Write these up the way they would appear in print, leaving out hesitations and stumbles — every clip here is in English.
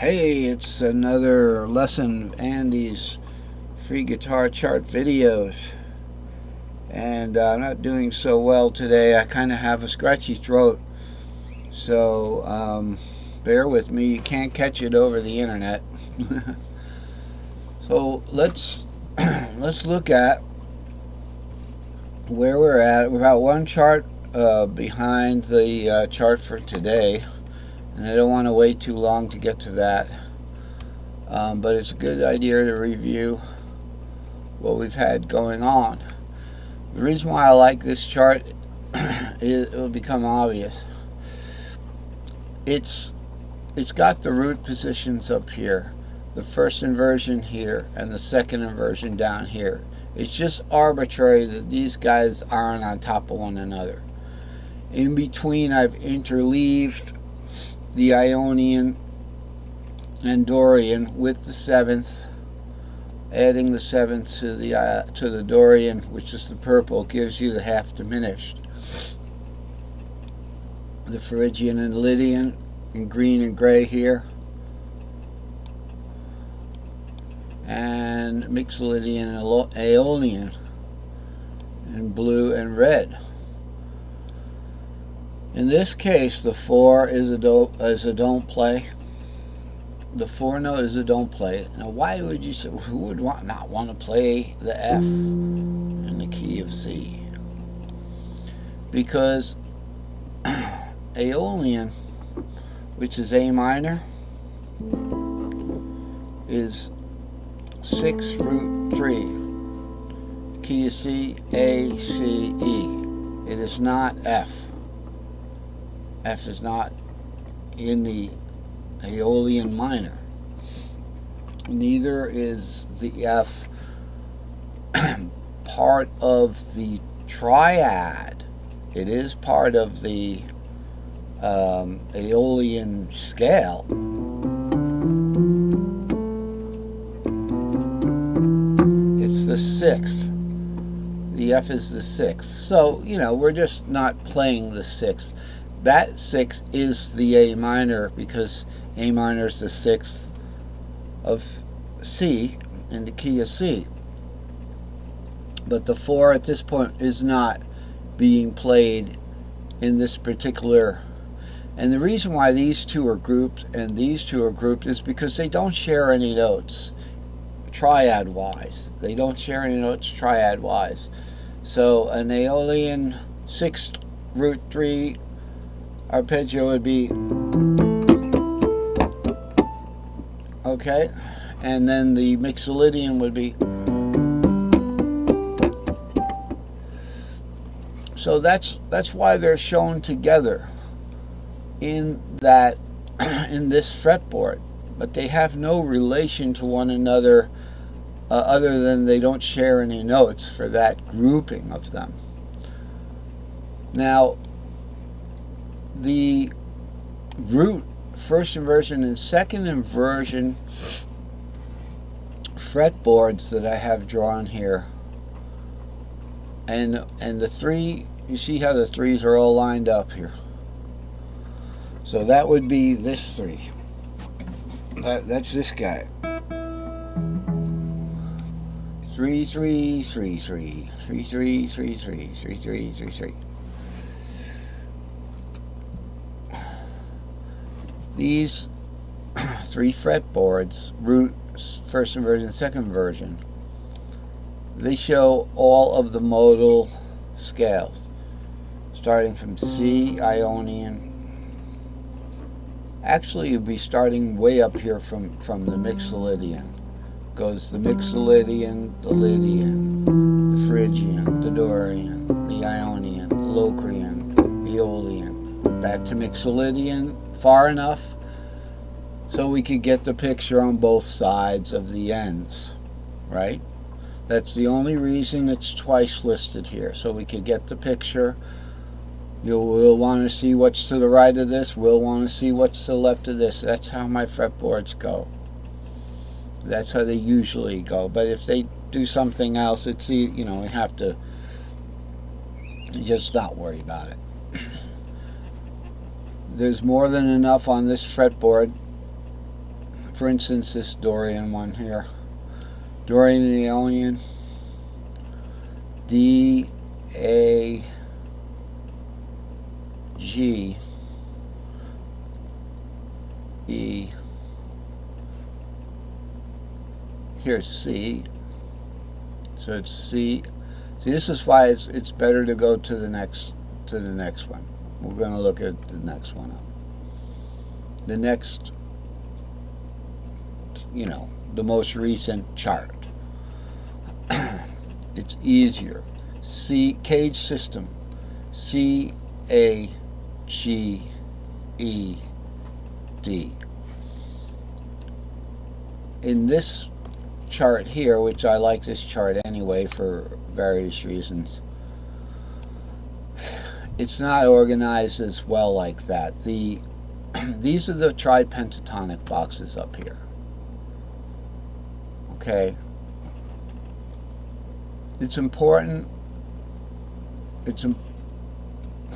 Hey, it's another lesson of Andy's free guitar chart videos. And I'm not doing so well today. I kind of have a scratchy throat. So bear with me. You can't catch it over the internet. So let's look at where we're at. We're about one chart behind the chart for today. And I don't want to wait too long to get to that. But it's a good idea to review what we've had going on. The reason why I like this chart it will become obvious. It's got the root positions up here, the first inversion here, and the second inversion down here. It's just arbitrary that these guys aren't on top of one another. In between, I've interleaved the Ionian and Dorian with the seventh, adding the seventh to the Dorian, which is the purple, gives you the half diminished. The Phrygian and Lydian in green and gray here, and Mixolydian and Aeolian in blue and red. In this case, the 4 is a don't play. The 4 note is a don't play. Now, why would you say, who would not want to play the F in the key of C? Because Aeolian, which is A minor, is 6 root 3. Key of C, A, C, E. It is not F. F is not in the Aeolian minor. Neither is the F part of the triad. It is part of the Aeolian scale. It's the 6th. The F is the 6th. So, we're just not playing the 6th. That 6 is the A minor, because A minor is the 6th of C in the key of C. But the 4 at this point is not being played in this particular. And the reason why these two are grouped and these two are grouped is because they don't share any notes triad-wise. They don't share any notes triad-wise. So an Aeolian 6 root 3 arpeggio would be, okay, and then the Mixolydian would be. So that's why they're shown together in that in this fretboard, but they have no relation to one another other than they don't share any notes for that grouping of them. Now, the root first inversion and second inversion fretboards that I have drawn here, and the 3, you see how the 3s are all lined up here. So that would be this 3. That's this guy. 3 3 3 3 3 3 3 3 3 3 3 3. These 3 fretboards, root, first inversion, second inversion, they show all of the modal scales, starting from C, Ionian. Actually, you'd be starting way up here from the Mixolydian. Goes the Mixolydian, the Lydian, the Phrygian, the Dorian, the Ionian, Locrian, Aeolian, back to Mixolydian, far enough so we could get the picture on both sides of the ends, right? That's the only reason it's twice listed here, so we could get the picture. We'll want to see what's to the right of this, we'll want to see what's to the left of this. That's how my fretboards go. That's how they usually go. But if they do something else, it's, we have to just not worry about it. There's more than enough on this fretboard for instance, this Dorian one here, Dorian and Ionian, D, A, G, E, here's C, so it's C. See, this is why it's better to go to the next one. We're going to look at the next one up. The next, you know, the most recent chart. It's easier. C, CAGE system, C, A, G, E, D. In this chart here, which I like this chart anyway for various reasons, it's not organized as well like that. These are the tripentatonic boxes up here. Okay. It's important. I'm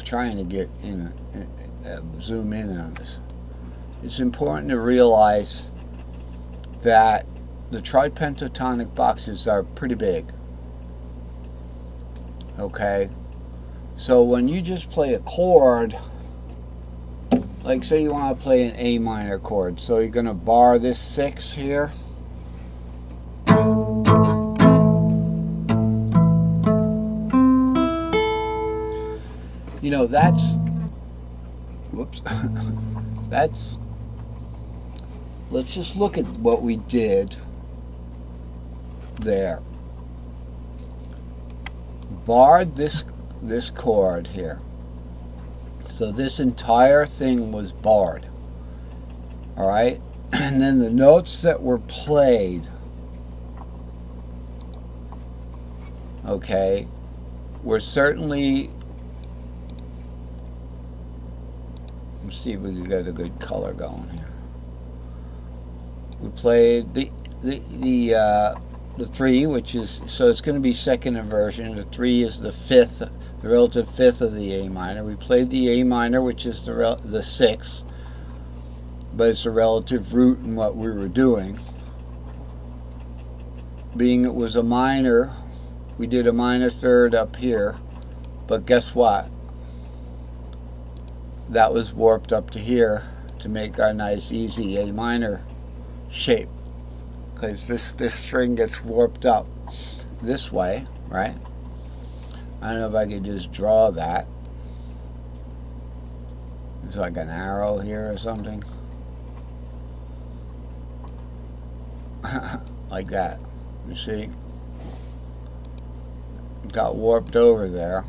trying to get in, zoom in on this. It's important to realize that the tripentatonic boxes are pretty big. Okay, so when you just play a chord, like say you want to play an A minor chord, so you're going to bar this 6 here. You know, that's, whoops, that's, let's just look at what we did there. Barred this chord here. So this entire thing was barred. All right? And then the notes that were played, okay, were certainly, let's see if we can get a good color going here. We played the 3, which is, so it's going to be second inversion. The 3 is the 5th, the relative 5th of the A minor. We played the A minor, which is the 6th, but it's a relative root in what we were doing. Being it was a minor, we did a minor third up here, but guess what? That was warped up to here to make our nice easy A minor shape, because this string gets warped up this way, right? I don't know if I could just draw that. It's like an arrow here or something. Like that. You see? It got warped over there.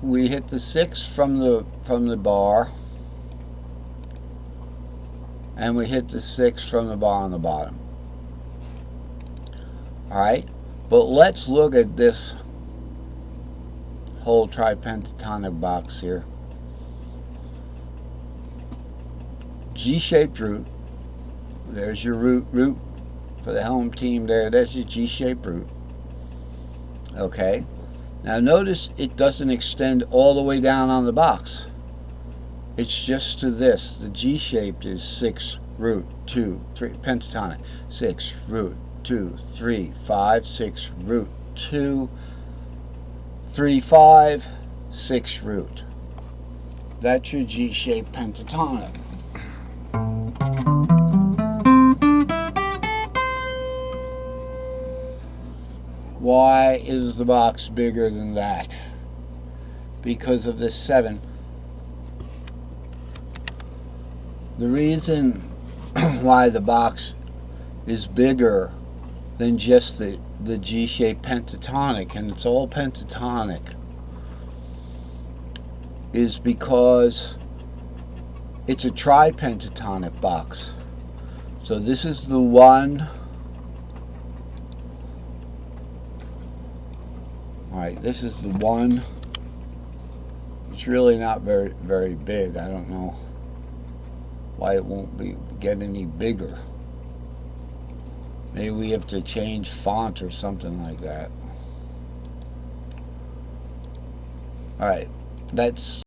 We hit the 6 from the bar, and we hit the 6 from the bar on the bottom. Alright, but let's look at this whole tripentatonic box here. G-shaped root. There's your root for the home team there. That's your G-shaped root. Okay, now notice it doesn't extend all the way down on the box. It's just to this. The G-shaped is 6 root 2 3 pentatonic. 6 root 2 3 5 6 root 2 3 5 6 root. That's your G-shaped pentatonic. Why is the box bigger than that? Because of this 7. The reason why the box is bigger than just the G-shaped pentatonic, and it's all pentatonic, is because it's a tripentatonic box. So this is the 1. Alright, this is the 1. It's really not very big. I don't know why it won't get any bigger. Maybe we have to change font or something like that. Alright, that's